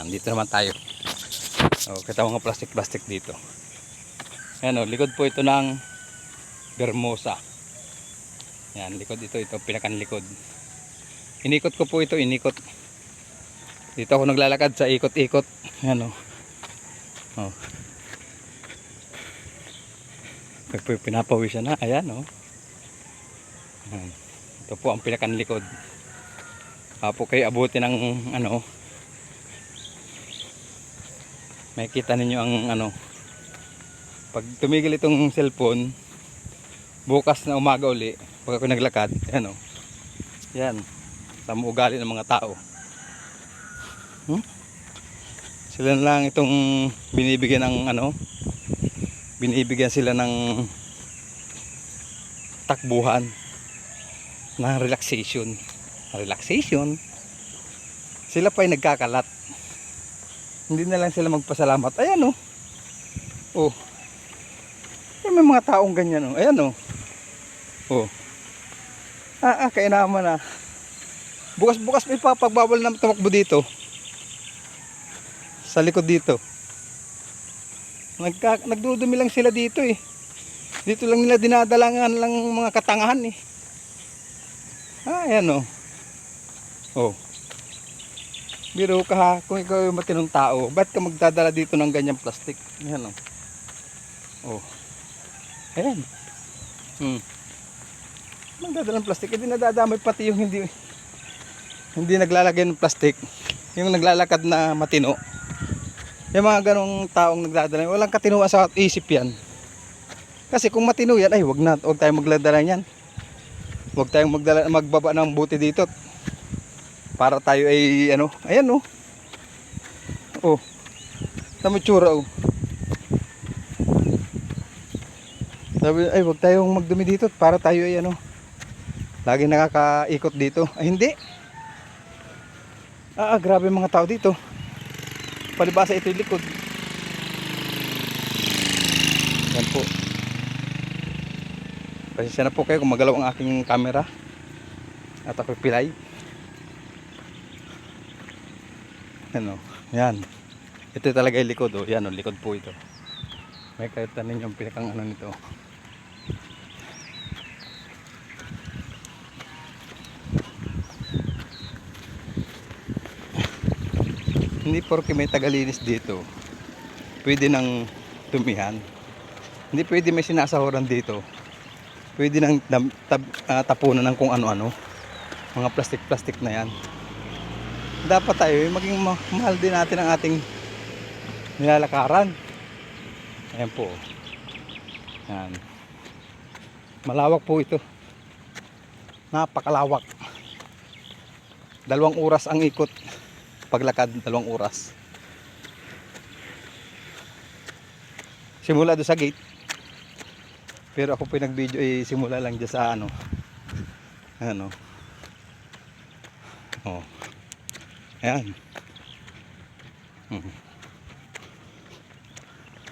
Yan, dito naman tayo. Kita mo nga plastic dito. Yan likod po ito ng Bermosa. Yan, likod ito pinakanlikod. Inikot ko po ito, inikot. Dito ako naglalakad sa ikot-ikot. Yan Pinapawisan na, ayan Yan. Ito po ang pinakanlikod. Po kayo abutin ng makikita ninyo ang pag tumigil itong cellphone bukas na umaga uli pag ako naglakad, yan tama ugali ng mga tao. Sila lang itong binibigyan ng binibigyan sila ng takbuhan ng relaxation. Sila pa ay nagkakalat, hindi na lang sila magpasalamat. Ayan may mga taong ganyan ayan kaya naman bukas may papagbawal na tumakbo dito sa likod dito. Nagdudumi lang sila dito dito lang nila dinadalangan lang mga katangahan ayan biro ka kung ikaw yung matinong tao, ba't ka magdadala dito ng ganyang plastic? Ayan ayan magdadala ng plastic, hindi nadadamay pati yung hindi naglalagay ng plastic, yung naglalakad na matino. Yung mga ganong taong nagdadala, walang katinuan sa isip yan. Kasi kung matino yan, ay wag tayong magdadala yan. Wag tayong magbaba ng buti dito para tayo ay ayan tama tsura sabi ay wag tayong magdumi dito para tayo ay laging nakakaikot dito. Ay hindi, grabe mga tao dito. Palibasa ito yung likod. Yan po. Pasensya na po kayo kung magalaw ang aking camera at ako pilay. Yan. Ito talaga yung likod yan likod po ito. May kaitan ninyo yung pinakang nito. Hindi porke may tagalinis dito pwede nang tumihan. Hindi pwede may sinasahuran dito. Pwede nang tapunan ng kung ano-ano, mga plastic na yan. Dapat tayo maging mahal din natin ang ating nilalakaran. Ayan po. Yan. Malawak po ito. Napakalawak. 2 oras ang ikot. Paglakad 2 oras. Simula doon sa gate. Pero ako pinag-video simula lang dyan sa ayan.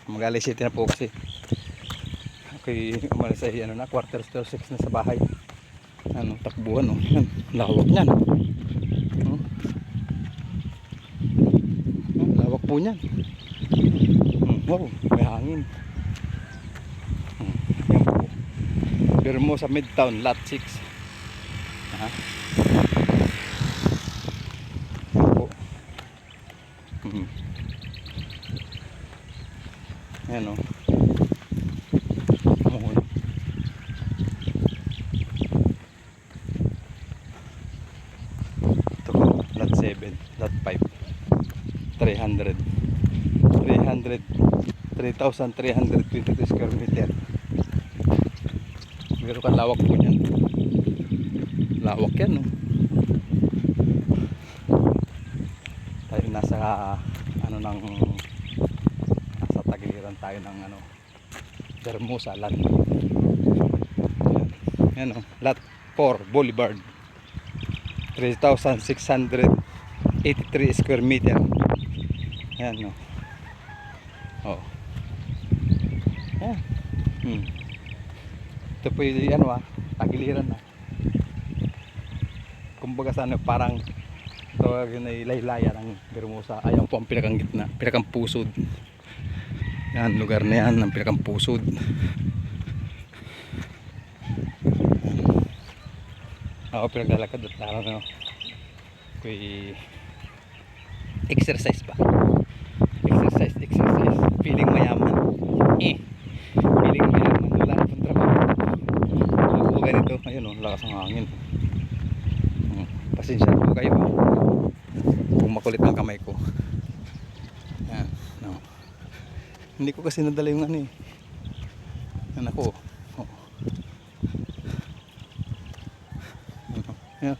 Mag-alis City na po kasi. Okay, umalis ay 5:45 na sa bahay. Takbuhan lawak niyan. Lawak po niyan. Wow, may hangin. Yan po. Bermosa Midtown, lot 6. Ayan ito po, lot 7, lot 5, 3,322 square meter. Pero kalawak po yan. Lawak yan tayo nasa nasa tagiliran tayo ng Bermosa land. Yan lot 4 Boulevard, 3,683 square meter. Yan yan. Ito po yung tagiliran kumbaga parang Tawagin ay laylaya ng Bermusa. Ayan po ang pinakang gitna, pinakang pusod. Yan, lugar na yan, ang pinakang pusod. Ako pinaglalakad at lalo na ako'y exercise pa. Exercise. Feeling mayaman. Feeling mayaman. Wala na pong trabaho. Ako ganito. Ayun o, lakas ng hangin. Pasensya po kayo. Kung makulit ang kamay ko. Yan. No. Hindi ko kasi nadala yung ano eh. Yan ako. Oh. Yan.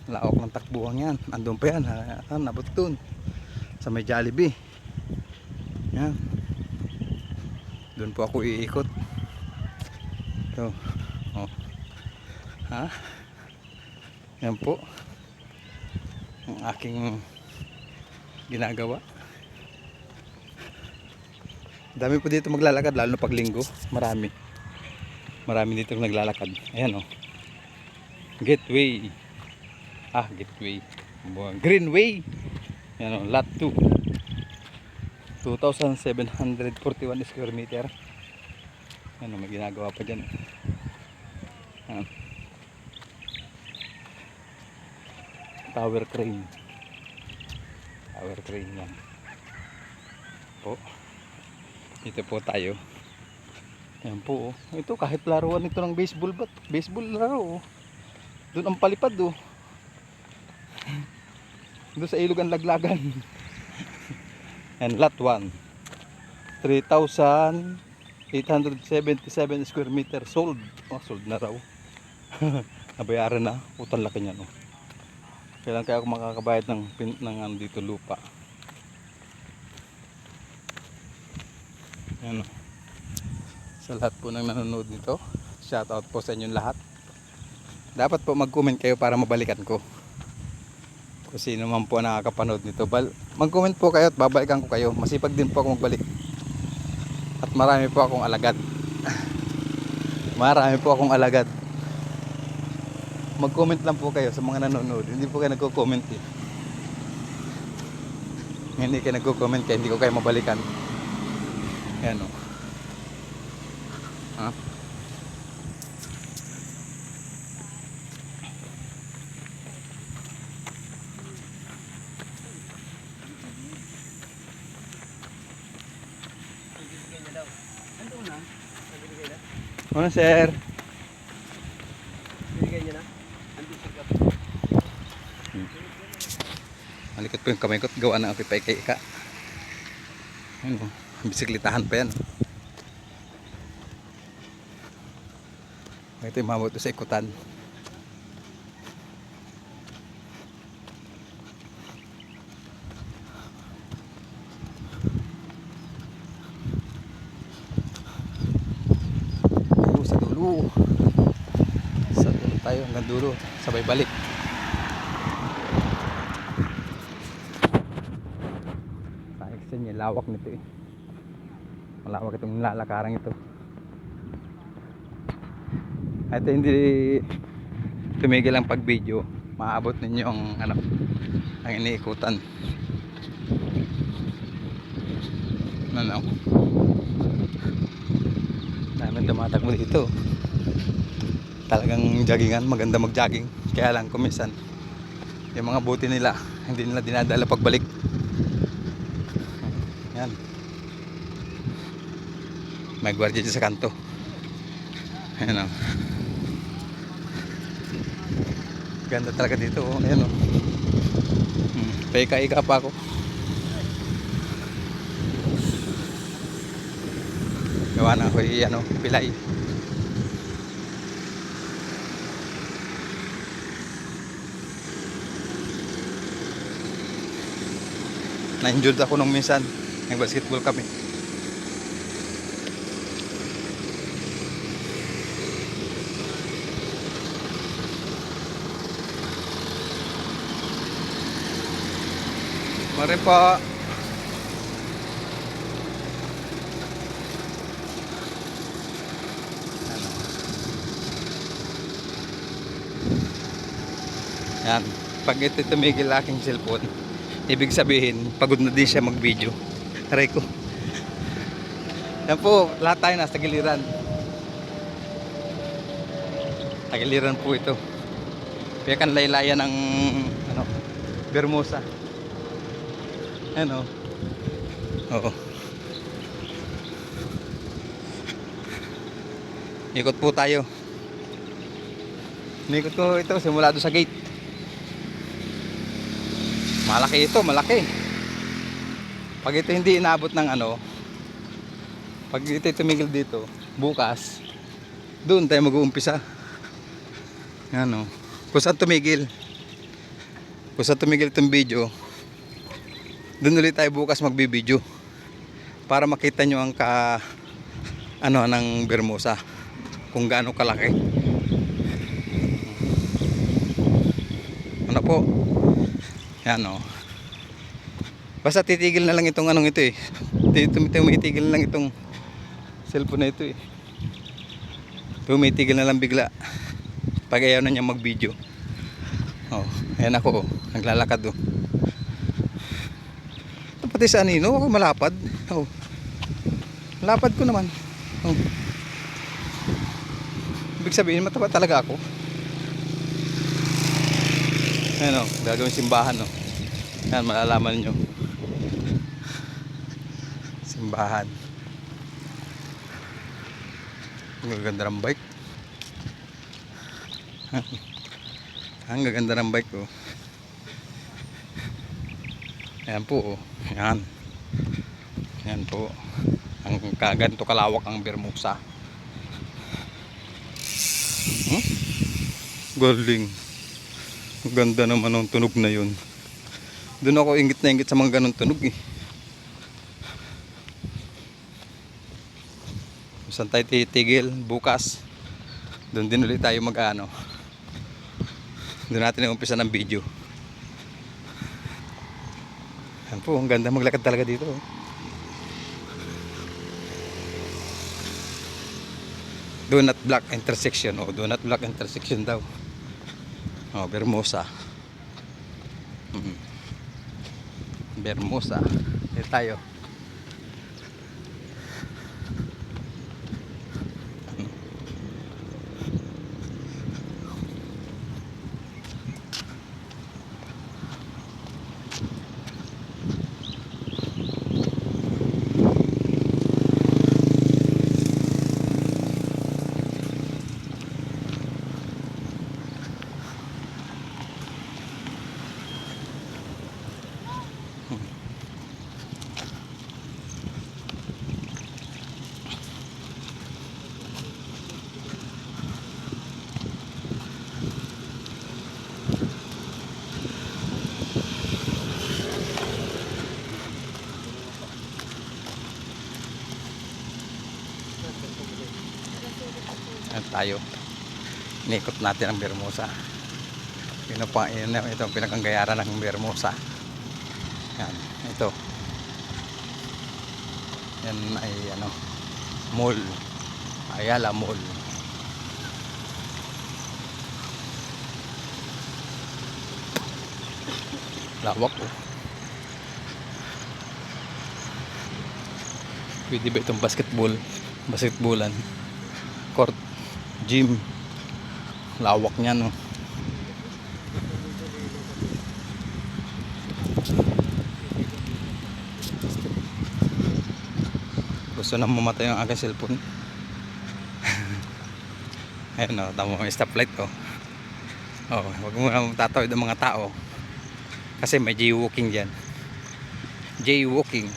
Laok ng takbuhan yan. Andun pa yan. Nabot dun. Sa may Jollibee. Yan. Doon po ako iikot. Ito. Oh. Ha? Yan po. Ang aking ginagawa. Dami po dito maglalakad. Lalo na pag linggo. Marami. Marami dito naglalakad. Ayan oh. Gateway. Gateway. Greenway. Yan o, lot 2. 2,741 square meter. Yan o, may ginagawa pa dyan. Yan. Tower crane. Tower crane yan. Po. Ito po tayo. Yan po. Ito kahit laruan ito ng baseball bat. Baseball laro. Doon ang palipad oh. Doon sa ilog ang laglagan. And lot 1. 3,877 square meter sold. Oh, sold na raw. Nabayaran na. Utang laki niya no. Kailan kaya ako makakabayad ng dito lupa. Yan oh. Sa lahat po ng nanonood nito, shout out po sa inyong lahat. Dapat po mag-comment kayo para mabalikan ko. Kung sino man po nakakapanood nito, mag-comment po kayo at babalikan ko kayo. Masipag din po ako magbalik. At marami po akong alagad. Marami po akong alagad. Mag-comment lang po kayo sa mga nanonood. Hindi po kayo nagko-comment eh. Hindi kayo nagko-comment kaya hindi ko kayo mabalikan. Ayan o. Ha? Ano sir? Binigay niya na? Malikot po yung kamay ko at gawa ng apipay kay Ika. Ayun o, bisiklitahan pa yan. Ito yung mamot sa ikutan. Sa dulo. Sa dulo tayo hanggang dulo. Sabay balik. Sa niya, lawak nito eh. Malawak itong lalakaran ito. Ito hindi tumigil ang pag-video. Maabot ninyo ang ang iniikutan. Ano? Dami tumatakbo dito. Talagang joggingan, maganda mag-jogging. Kaya lang kuminsan yung mga buti nila hindi nila dinadala pagbalik. Yan. May gwardiya dyan sa kanto. Ayan o. Ganda talaga dito o. Ayan o. Paika-ika pa ako. Gawa na ako pilay. Na-injured ako nung minsan. Nag-basketball kami. Mari po. Yan. Pag ito tumigil aking cellphone, ibig sabihin, pagod na din siya mag-video. Aray ko. Yan po, lahat tayo nasa giliran. Tagiliran po ito. Kaya kan laylayan ng ano, Bermosa. Ano? Oo. Ikot po tayo. Ikot ko ito simula doon sa gate. Malaki ito, malaki. Pag ito hindi inabot ng ano, pag ito tumigil dito, bukas, doon tayo mag-uumpisa. Ano? Kung saan tumigil. Kung saan tumigil itong video, doon ulit tayo bukas magbibideo. Para makita nyo ang ano ng Bermosa. Kung gaano kalaki. Ano po? Yan o. Basta titigil na lang itong anong ito eh. Tumitigil na lang itong cellphone na ito eh. Tumitigil na lang bigla. Pag ayaw na niya mag-video. Oh, ayan ako oh. Naglalakad oh. Pati sa anino ako malapad. Oh. Lapad ko naman. Oh. Ibig sabihin mataba talaga ako. Ayan oh, gagawin simbahan oh. Ayan, malalaman nyo. Simbahan. Ang gaganda ng bike. Ang gaganda ng bike oh. Ayan po oh. Ayan. Ayan po. Ang kaganto kalawak ang Bermosa. Galing. Ganda naman ng tunog na yun. Doon ako ingit na ingit sa mga ganong tunog eh. Saan tayo titigil bukas? Doon din ulit tayo mag-ano. Doon natin umpisa ng video. Yan po, ang ganda maglakad talaga dito. Do not block intersection. O, do not block intersection daw. O, Bermosa. Bermosa. Dito tayo. Tayo inikot natin ang Bermosa. Ito ang pinakanggayaran ng Bermosa. Yan, ito yan ay ano, mall, Ayala Mall. Lawak po. Pwede ba itong basketballan court, gym, lawak niya no. Gusto na mamatay ang aking cellphone. Ayun o, tama mo yung stoplight o. Oh, wag mo na tatawid ang mga tao kasi may jaywalking dyan. Jaywalking.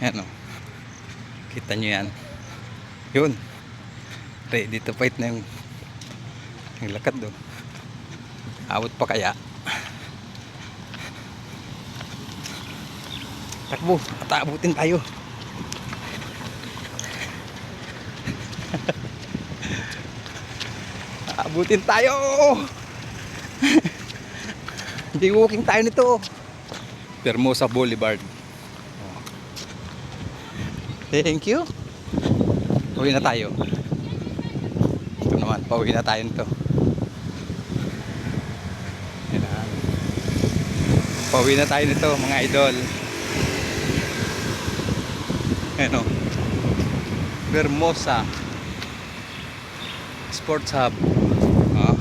Ayan o, kita nyo yan. Yun, ready to fight na yung lakad do. Awat pa kaya. Takbo, at aabutin tayo. Aabutin tayo. Jaywalking tayo nito. Bermosa Boulevard. Thank you. Uwi na tayo. Ito naman, pauwi na tayo nito. Pauwi na tayo nito mga idol. Ano? Vermosa Sports Hub. Oh.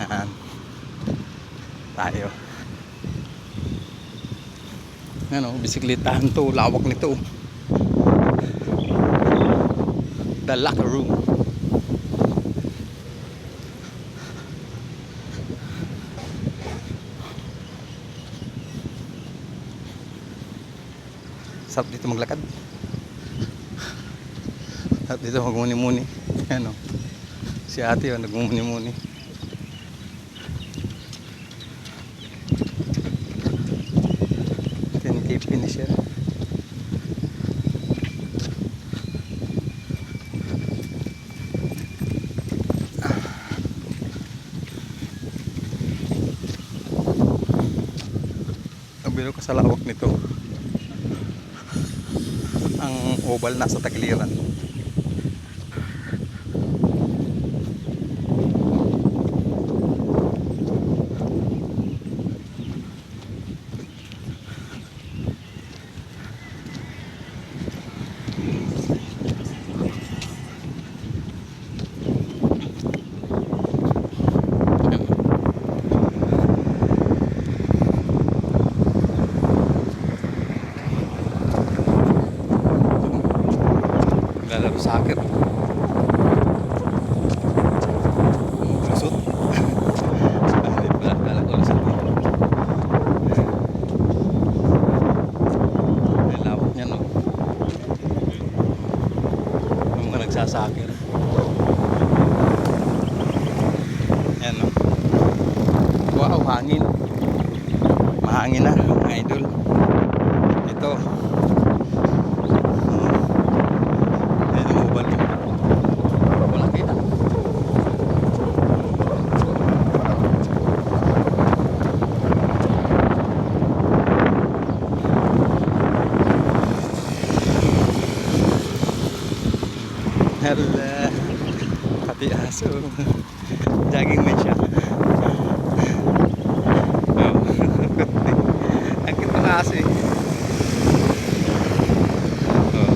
Ayan. Tayo. Ano, bisikletahan to, lawak nito. The locker room. Sarap dito maglakad. Sarap dito magmuni-muni. Ano? Si ate yun, nagmumuni-muni. 10K finisher. Nabilo ka sa lawak nito. Ang oval nasa tagiliran. Lalaro soccer. Lusot. Hindi pala, kala ko lusot. May lawak niya, no? Yung mga nagsasoccer. Yan, no? Wow, hangin. Mahangin na, mga idol. Ito. Hala, pati aso. Jogging man siya. Oh. Ang cute ng aso eh. Oh.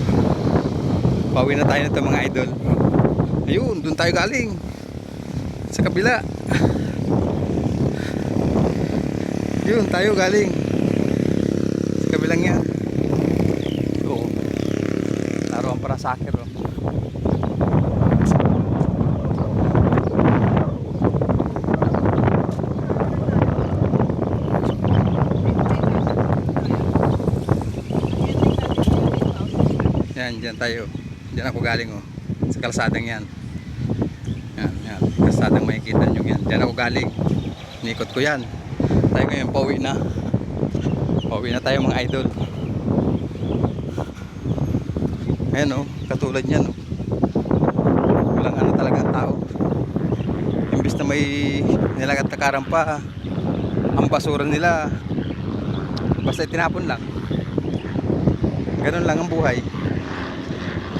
Pauwi na tayo nito mga idol. Ayun, dun tayo galing. Sa kabila. Yun, tayo galing. Sa kabilang yan. Oo. Laruan para soccer. Oh. Yan, dyan tayo. Dyan ako galing oh. Sa kalsadang yan. Yan, yan. Kalsadang makikita nyo yan. Dyan ako galing. Nikot ko yan. Tayo ngayon pauwi na. Pauwi na tayo mga idol. Ayan oh. Katulad yan oh. Walang ano talaga ang tao. Imbis na may nilagat na karampa, ang basura nila basta itinapon lang. Ganun lang ang buhay.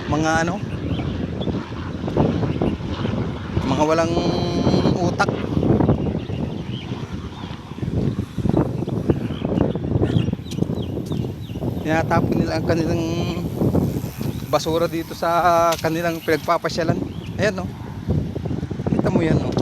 Mga ano, mga walang utak. Tinatapon nila ang kanilang basura dito sa kanilang pinagpapasyalan. Ayan no, kita mo yan no.